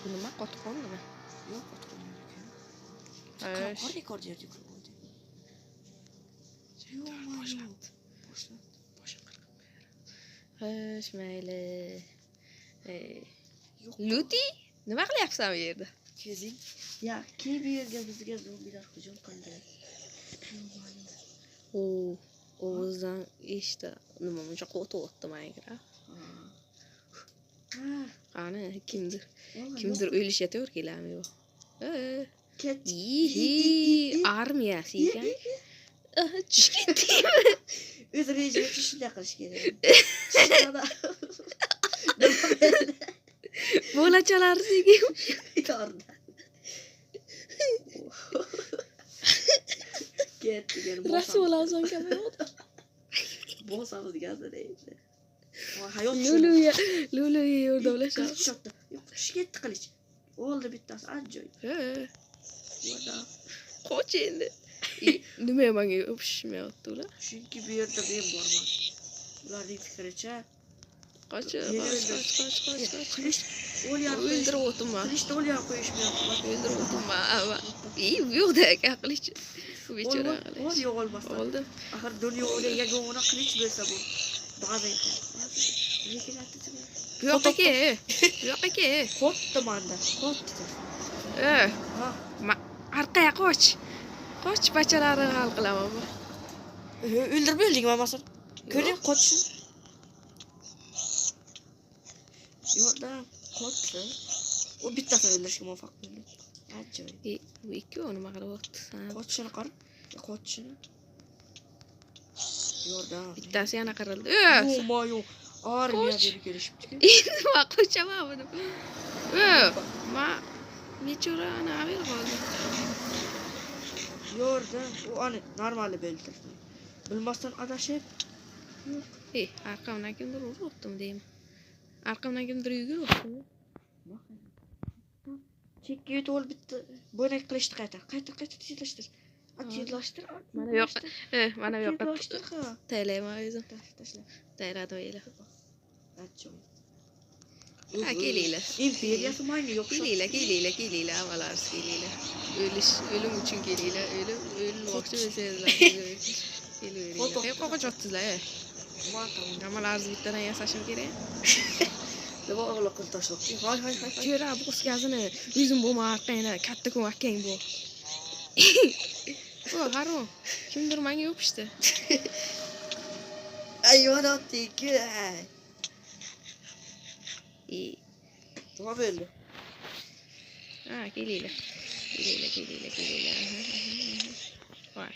Bu nima qotqondimi? Yo'q, qotqon yo'q ekan. Qor yerda ko'rib oldi. Boshlat. Xo'sh, mayli. Yo'q. Luti, nima qilyapsan bu yerda? Kezing. Ya, bu yerga bizga zombilar hujum qildi. O'zdan eshitdi. Nima buncha qo'rqyapti menga. Qani, kimdir o'lishayotir kelarmi yo'q. Ket. Armiyasi ekan. Tushib ketdingmi? O'z rejimga shunday qilish kerak. Bo'lachalarsiga. Yorda. Ketgan. Rasul azon kamayapti. Bosamiz gazida. Hayot Lulu yerda o'lashadi. Shotdi. Yo'q, tushib ketdi qilich. Oldi bittasi ajoyib. Yo'da. Qoch endi. Nima menga o'pishmayapti ular? Chunki bu yerda men borman. Ularning fikricha Qoch. Qilich o'lyapti. O'ldirib o'tma. Qilichni o'lyap qo'yishmayapti. O'ldirib o'tma. Bu yo'qda qilich. Bechora qilich. Ol yo'q olmasdan. Oldi. Axir dunyoda yagona qilich bo'lsa bu. Ba'zi Bu yoqqa kel. Qotdi manda. Qotdi. Orqaga qoch. Qoch bachalarini hal qilaman. O'ldirib bo'ldingmi mamasini? Ko'ring qochsin. Yo'qda qotdi. O bittasini o'ldirishga muvaffaq bo'ldi. Ajoyib. Bu ikkovi nima qilyapti? Qochishini qara. Qochishini. Yo'qda. Bittasi yana qirildi. Mo'yo. Armiya berib kelishibdi. Nima qochaman buni? Bechora ana avil qoldi. Yo'qda. U ani normal bo'ldi. Bilmasdan adashib. Arqamdan kimdir uribdimi deyman. Arqamdan kimdir yuguribdimi? Chekka yutib ol bitta. Bo'ynak qilishdi qayta tezlashtir. Tezlashtir. Mana bu yoqqa. Mana bu yoqqa. Tezlashtir. Taylayman o'zim. Tashla. Tayladi o'yla. Ajoyib. Kelinglar. Imperiyasi mayni yo'q. Kelinglar, avvalars kelinglar. O'lim uchun kelinglar. O'lmoqchi bo'lsangizlar. Kelinglar. Qo'qochotdinglar. Namalarni bittadan yasashim kerak. Nima o'g'liqni tashlab. Hay. Ko'ra bo's gazini o'zim bo'lmayotganda katta kun akang bu. Haro. Kimdir menga o'pishdi. Ayonotdiki. Nima bo'ldi? Kelinglar. Voy.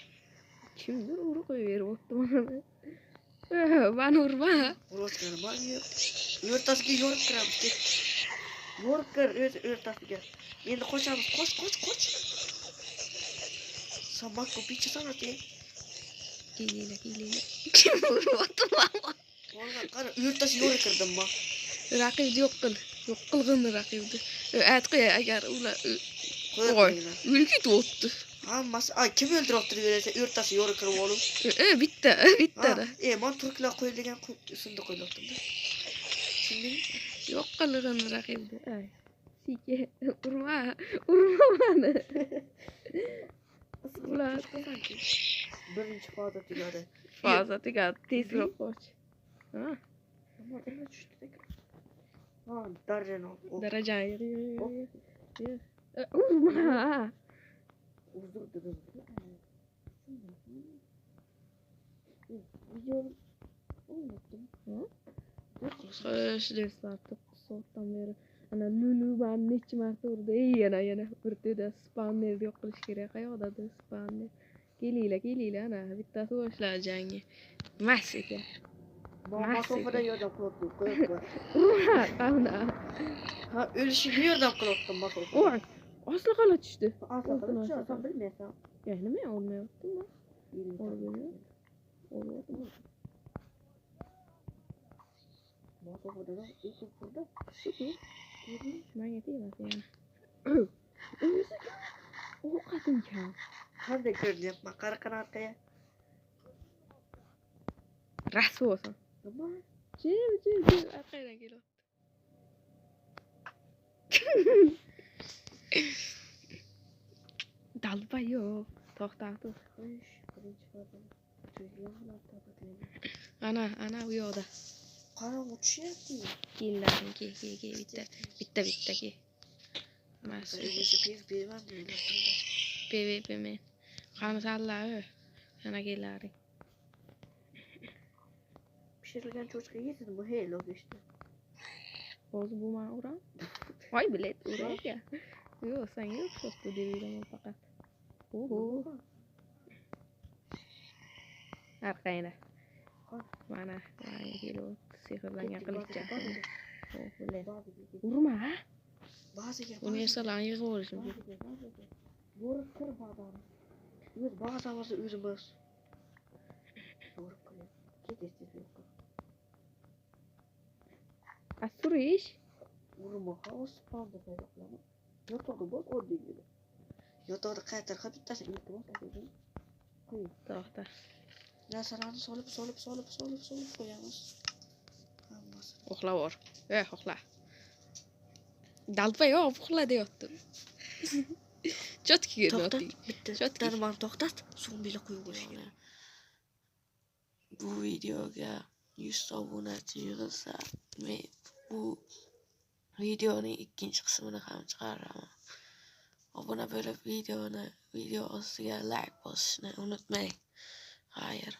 Kimdir urib qo'yaveribdi mana. Ben urma. Urotgan manga. O'rtasiga yorib kiramiz. Yorib kir o'rtasiga. Endi qochamiz. Qoch. Sabaqqa bicha sanati. Kelinglar. Kim uryapti mama? Qara o'rtasiga yorib kirdimmi? Raqibni yo'q qilg'in raqibni. Aytqi agar ular o'lib ketyapti. Hammasi kim o'ldiryapti desa o'rtasiga yorib kirib olib. Bitta. Men turklar qo'yilgan usulda qo'yildim. Tushundingmi? Yo'q qilg'in raqibni. Sike urma meni. Ular birinchi faza tugadi. Tezroq qoch. Darajani. Urma. Xo'sh, do'stlar, 9 soatdan beri ana Lulu men necha marta urdi. Yana o'rtada spawner yo'q qilish kerak. Qayoqdadir spawner? Kelinglar ana bittasi boshlar jangni. Mas ekan. Masofada yordam qilyapti. Qavna. O'lishiga yordam qilyapti masofa. Voy, asli qala tushdi. Sen bilmaysan. Nima olmayaptimi? Masofada o'qib Menga tegmas yana. Ovqatim kam. qanday ko'rinyapman? Qara orqaga. Rasvo bo'lsin. Nima? Jim, orqadan kelyapti. Dalpa yo'q. To'xta, to'xta. Qo'yish. Birinchi farzand. Yo'qlar topatlayman. Ana u yoqda. Qarab uchishyapti. Kellaring ke bitta ke. Mas. O'zisi berman deydi. Men. Qani sallari. Ana kellaring. Pishirilgan cho'chqa yedin bu helo geçti. Hozir bu men uram. Voy bilet uraka. Yo'q, sen yo'q bu deyman faqat. Oho. Arkayna. Mana kelo sehrlangan qilichcha. Urma. Ba'ziga Uni esalan yig'ib olishim. Borib kir badani. O'z bazamizni o'zimiz. Borib kir. Ketishdi. Asurish. Urma xavs panda paydo qiladi. Yotoqda bo'l o'rdiga. Yotoqda qaytarqa bittasi iltimos qildim. Qo'y. To'xta. Narsalarni solib qo'yamiz. Hammasi. Uxlavor. Uxla. Dalpa yo'q, uxla deyaptim. Chotkiga To'xtat. o'ting. Bitta man to'xtat. So'ng bila qo'yib qo'yishgan. Bu videoga 100 obunachi yig'ilsa, men bu videoning ikkinchi qismini ham chiqaraman. Obuna bo'lib video ostiga like bosishni unutmang. Xayr.